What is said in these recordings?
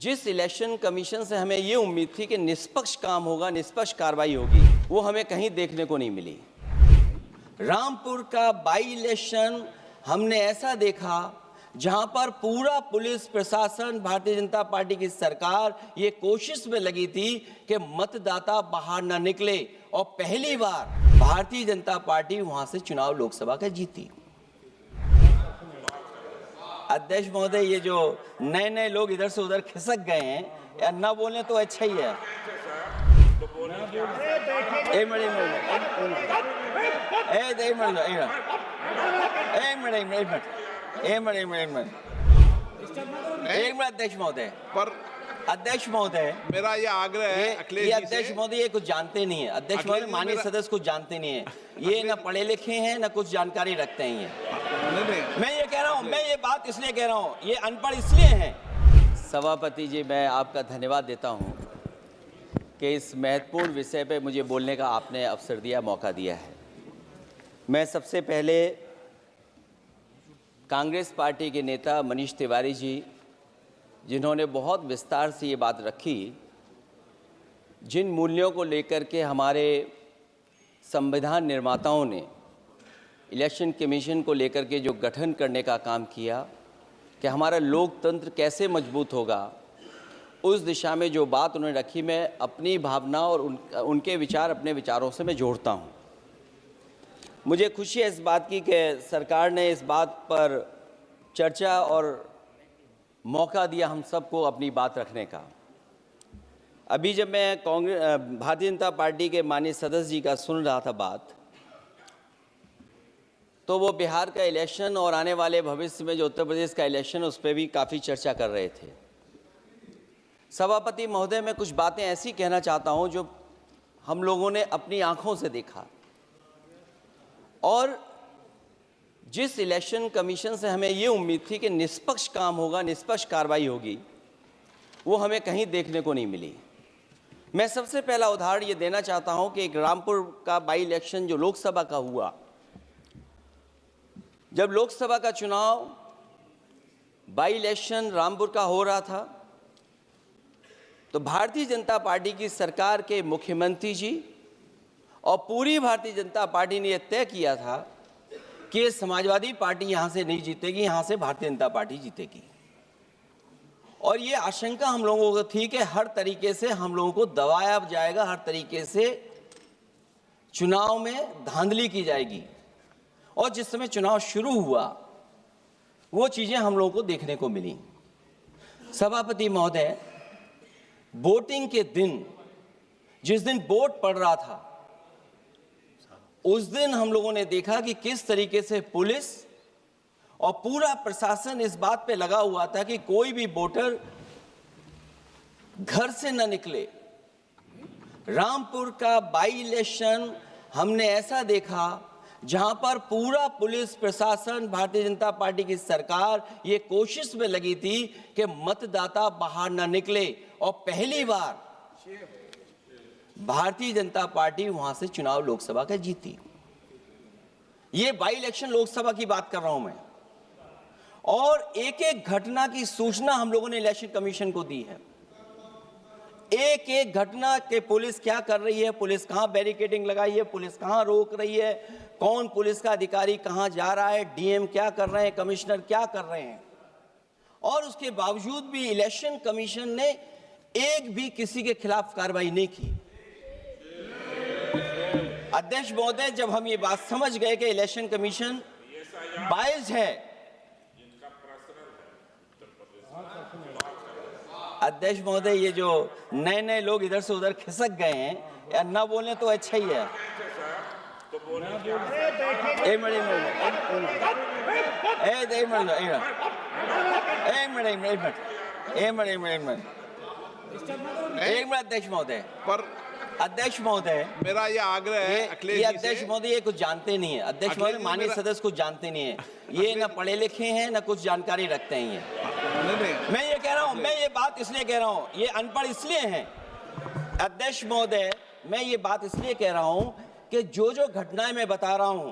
जिस election commission से हमें ये उम्मीद थी कि निष्पक्ष काम होगा, निष्पक्ष कार्रवाई होगी, वो हमें कहीं देखने को नहीं मिली। रामपुर का बाई इलेक्शन हमने ऐसा देखा जहां पर पूरा पुलिस प्रशासन, भारतीय जनता पार्टी की सरकार ये कोशिश में लगी थी कि मतदाता बाहर ना निकले, और पहली बार भारतीय जनता पार्टी वहां से चुनाव लोकसभा का जीती। अध्यक्ष महोदय, ये जो नए नए लोग इधर से उधर खिसक गए हैं, या ना बोले तो अच्छा ही है। एक मिनट अध्यक्ष महोदय, पर अध्यक्ष महोदय, मेरा ये आग्रह है ये अध्यक्ष महोदय ये कुछ जानते नहीं है। अध्यक्ष महोदय, माननीय सदस्य कुछ जानते नहीं है, ये ना पढ़े लिखे हैं ना कुछ जानकारी रखते हैं। ये मैं ये कह रहा हूँ, मैं ये बात इसलिए कह रहा हूँ, ये अनपढ़ इसलिए हैं। सभापति जी, मैं आपका धन्यवाद देता हूँ कि इस महत्वपूर्ण विषय पे मुझे बोलने का आपने अवसर दिया, मौका दिया है। मैं सबसे पहले कांग्रेस पार्टी के नेता मनीष तिवारी जी, जिन्होंने बहुत विस्तार से ये बात रखी, जिन मूल्यों को लेकर के हमारे संविधान निर्माताओं ने इलेक्शन कमीशन को लेकर के जो गठन करने का काम किया कि हमारा लोकतंत्र कैसे मजबूत होगा, उस दिशा में जो बात उन्होंने रखी, मैं अपनी भावना और उनके विचार अपने विचारों से मैं जोड़ता हूँ। मुझे खुशी है इस बात की कि सरकार ने इस बात पर चर्चा और मौका दिया हम सबको अपनी बात रखने का। अभी जब मैं भारतीय जनता पार्टी के माननीय सदस्य जी का सुन रहा था बात, तो वो बिहार का इलेक्शन और आने वाले भविष्य में जो उत्तर प्रदेश का इलेक्शन है उस पर भी काफ़ी चर्चा कर रहे थे। सभापति महोदय, मैं कुछ बातें ऐसी कहना चाहता हूं जो हम लोगों ने अपनी आंखों से देखा, और जिस इलेक्शन कमीशन से हमें ये उम्मीद थी कि निष्पक्ष काम होगा, निष्पक्ष कार्रवाई होगी, वो हमें कहीं देखने को नहीं मिली। मैं सबसे पहला उदाहरण ये देना चाहता हूं कि एक रामपुर का बाई इलेक्शन जो लोकसभा का हुआ, जब लोकसभा का चुनाव बाई इलेक्शन रामपुर का हो रहा था, तो भारतीय जनता पार्टी की सरकार के मुख्यमंत्री जी और पूरी भारतीय जनता पार्टी ने यह तय किया था कि समाजवादी पार्टी यहां से नहीं जीतेगी, यहां से भारतीय जनता पार्टी जीतेगी। और ये आशंका हम लोगों को थी कि हर तरीके से हम लोगों को दबाया जाएगा, हर तरीके से चुनाव में धांधली की जाएगी। और जिस समय चुनाव शुरू हुआ, वो चीजें हम लोगों को देखने को मिली। सभापति महोदय, वोटिंग के दिन, जिस दिन वोट पड़ रहा था, उस दिन हम लोगों ने देखा कि किस तरीके से पुलिस और पूरा प्रशासन इस बात पे लगा हुआ था कि कोई भी वोटर घर से न निकले। रामपुर का बाई इलेक्शन हमने ऐसा देखा जहां पर पूरा पुलिस प्रशासन, भारतीय जनता पार्टी की सरकार ये कोशिश में लगी थी कि मतदाता बाहर ना निकले, और पहली बार भारतीय जनता पार्टी वहां से चुनाव लोकसभा का जीती। ये बाई इलेक्शन लोकसभा की बात कर रहा हूं मैं, और एक एक घटना की सूचना हम लोगों ने इलेक्शन कमीशन को दी है। एक एक घटना के पुलिस क्या कर रही है, पुलिस कहां बैरिकेडिंग लगाई है, पुलिस कहां रोक रही है, कौन पुलिस का अधिकारी कहां जा रहा है, डीएम क्या कर रहे हैं, कमिश्नर क्या कर रहे हैं। और उसके बावजूद भी इलेक्शन कमीशन ने एक भी किसी के खिलाफ कार्रवाई नहीं की। अध्यक्ष महोदय, जब हम ये बात समझ गए कि इलेक्शन कमीशन बायस्ड है, अध्यक्ष महोदय, ये जो नए नए लोग इधर से उधर खिसक गए हैं, या ना बोले तो अच्छा ही है। अध्यक्ष महोदय, पर अध्यक्ष महोदय, मेरा ये आग्रह है ये अध्यक्ष महोदय ये कुछ जानते नहीं है। अध्यक्ष महोदय, माननीय सदस्य कुछ जानते नहीं है, ये ना पढ़े लिखे हैं ना कुछ जानकारी रखते हैं। ये मैं ये कह रहा हूं, मैं ये बात इसलिए कह रहा हूं, ये अनपढ़ इसलिए हैं। अध्यक्ष महोदय, मैं ये बात इसलिए कह रहा हूं कि जो जो घटनाएं मैं बता रहा हूं,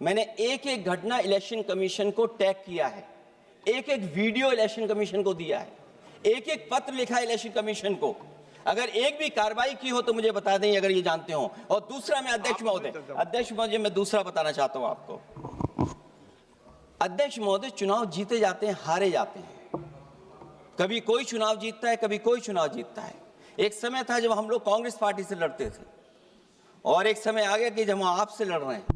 मैंने एक एक घटना इलेक्शन कमीशन को टैग किया है, एक एक वीडियो इलेक्शन कमीशन को दिया है, एक एक पत्र लिखा इलेक्शन कमीशन को। अगर एक भी कार्रवाई की हो तो मुझे बता दें, अगर ये जानते हो। और दूसरा, मैं अध्यक्ष महोदय मैं दूसरा बताना चाहता हूं आपको। अध्यक्ष महोदय, चुनाव जीते जाते हैं, हारे जाते हैं। कभी कोई चुनाव जीतता है, कभी कोई चुनाव जीतता है। एक समय था जब हम लोग कांग्रेस पार्टी से लड़ते थे, और एक समय आ गया कि जब हम आपसे लड़ रहे हैं।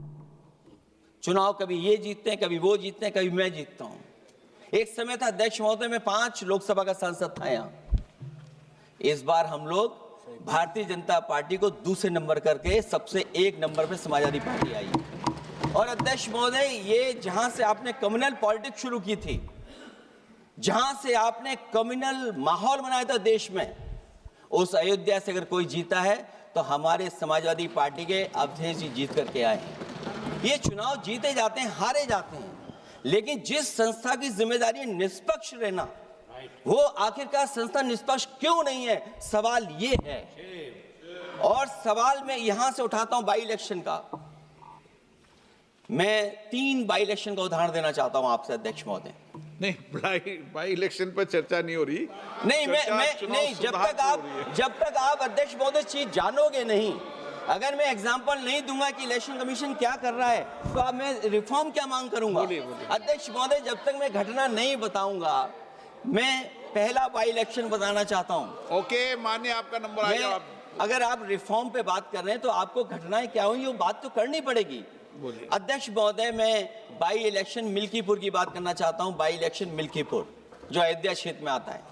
चुनाव कभी ये जीतते हैं, कभी वो जीतते हैं, कभी मैं जीतता हूं। एक समय था अध्यक्ष महोदय, मैं 5 लोकसभा का सांसद था यहां। इस बार हम लोग भारतीय जनता पार्टी को दूसरे नंबर करके सबसे 1 नंबर पे समाजवादी पार्टी आई। और अध्यक्ष महोदय, ये जहां से आपने कम्युनल पॉलिटिक्स शुरू की थी, जहां से आपने कम्युनल माहौल बनाया था देश में, उस अयोध्या से अगर कोई जीता है तो हमारे समाजवादी पार्टी के अवधेश जी जीत करके आए हैं। ये चुनाव जीते जाते हैं, हारे जाते हैं, लेकिन जिस संस्था की जिम्मेदारी निष्पक्ष रहना, वो आखिरकार संस्था निष्पक्ष क्यों नहीं है, सवाल ये है। और सवाल मैं यहां से उठाता हूं बाई इलेक्शन का। मैं 3 बाई इलेक्शन का उदाहरण देना चाहता हूं आपसे अध्यक्ष महोदय। नहीं, बाई इलेक्शन पर चर्चा नहीं हो रही। नहीं, नहीं, जब तक आप अध्यक्ष महोदय चीज जानोगे नहीं, अगर मैं एग्जांपल नहीं दूंगा कि इलेक्शन कमीशन क्या कर रहा है, तो अब मैं रिफॉर्म क्या मांग करूंगा। अध्यक्ष महोदय, जब तक मैं घटना नहीं बताऊंगा, मैं पहला बाई इलेक्शन बताना चाहता हूं। ओके, मानिए आपका नंबर आ गया। अगर आप रिफॉर्म पे बात कर रहे हैं तो आपको घटनाएं क्या हुई वो बात तो करनी पड़ेगी। अध्यक्ष महोदय, मैं बाई इलेक्शन मिल्कीपुर की बात करना चाहता हूं। बाई इलेक्शन मिल्कीपुर जो अयोध्या क्षेत्र में आता है।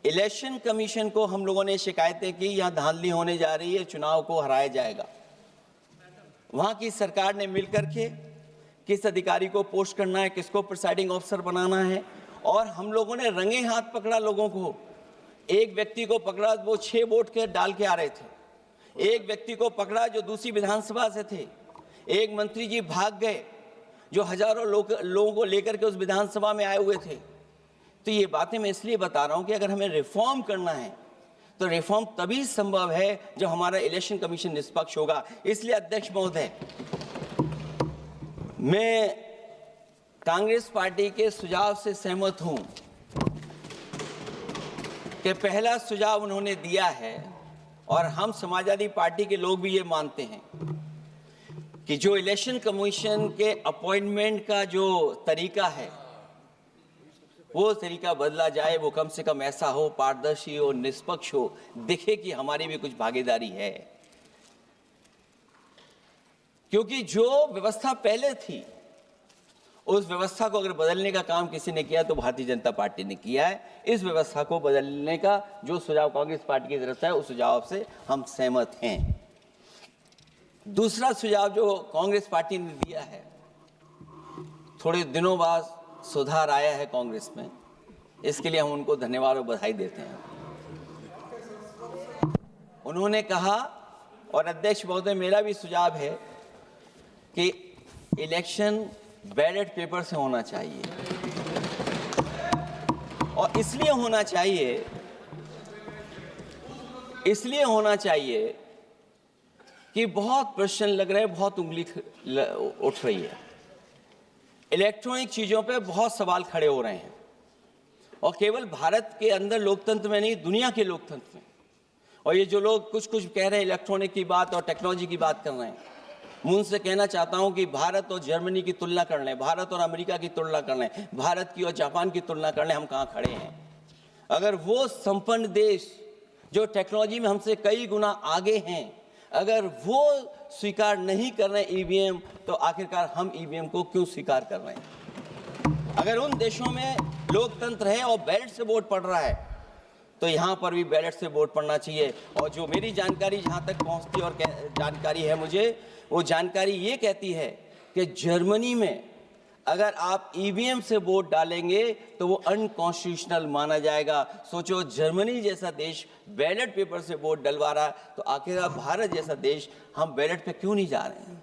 इलेक्शन कमीशन को हम लोगों ने शिकायतें की, यहां धांधली होने जा रही है, चुनाव को हराया जाएगा। वहां की सरकार ने मिलकर के किस अधिकारी को पोस्ट करना है, किसको प्रिसाइडिंग ऑफिसर बनाना है, और हम लोगों ने रंगे हाथ पकड़ा लोगों को। एक व्यक्ति को पकड़ा, वो 6 वोट के डाल के आ रहे थे। एक व्यक्ति को पकड़ा जो दूसरी विधानसभा से थे। एक मंत्री जी भाग गए जो हजारों लोगों को लेकर के उस विधानसभा में आए हुए थे। तो ये बातें मैं इसलिए बता रहा हूं कि अगर हमें रिफॉर्म करना है तो रिफॉर्म तभी संभव है जब हमारा इलेक्शन कमीशन निष्पक्ष होगा। इसलिए अध्यक्ष महोदय, मैं कांग्रेस पार्टी के सुझाव से सहमत हूं कि पहला सुझाव उन्होंने दिया है, और हम समाजवादी पार्टी के लोग भी ये मानते हैं कि जो इलेक्शन कमीशन के अपॉइंटमेंट का जो तरीका है, वो तरीका बदला जाए। वो कम से कम ऐसा हो, पारदर्शी हो, निष्पक्ष हो, दिखे कि हमारी भी कुछ भागीदारी है। क्योंकि जो व्यवस्था पहले थी, उस व्यवस्था को अगर बदलने का काम किसी ने किया तो भारतीय जनता पार्टी ने किया है। इस व्यवस्था को बदलने का जो सुझाव कांग्रेस पार्टी की तरफ से है, उस सुझाव से हम सहमत हैं। दूसरा सुझाव जो कांग्रेस पार्टी ने दिया है, थोड़े दिनों बाद सुधार आया है कांग्रेस में, इसके लिए हम उनको धन्यवाद और बधाई देते हैं। उन्होंने कहा, और अध्यक्ष महोदय मेरा भी सुझाव है, कि इलेक्शन बैलेट पेपर से होना चाहिए। और इसलिए होना चाहिए कि बहुत प्रश्न लग रहे हैं, बहुत उंगली उठ रही है। इलेक्ट्रॉनिक चीजों पे बहुत सवाल खड़े हो रहे हैं, और केवल भारत के अंदर लोकतंत्र में नहीं, दुनिया के लोकतंत्र में। और ये जो लोग कुछ कह रहे हैं इलेक्ट्रॉनिक की बात और टेक्नोलॉजी की बात कर रहे हैं, मैं उनसे कहना चाहता हूं कि भारत और जर्मनी की तुलना कर लें, भारत और अमेरिका की तुलना कर लें, भारत की और जापान की तुलना कर लें, हम कहां खड़े हैं। अगर वो संपन्न देश जो टेक्नोलॉजी में हमसे कई गुना आगे हैं, अगर वो स्वीकार नहीं कर रहे ईवीएम, तो आखिरकार हम ईवीएम को क्यों स्वीकार कर रहे हैं। अगर उन देशों में लोकतंत्र है और बैलेट से वोट पड़ रहा है, तो यहाँ पर भी बैलेट से वोट पड़ना चाहिए। और जो मेरी जानकारी जहाँ तक पहुँचती और जानकारी है मुझे, वो जानकारी ये कहती है कि जर्मनी में अगर आप ईवीएम से वोट डालेंगे तो वो अनकॉन्स्टिट्यूशनल माना जाएगा। सोचो, जर्मनी जैसा देश बैलेट पेपर से वोट डलवा रहा है, तो आखिर भारत जैसा देश हम बैलेट पे क्यों नहीं जा रहे हैं।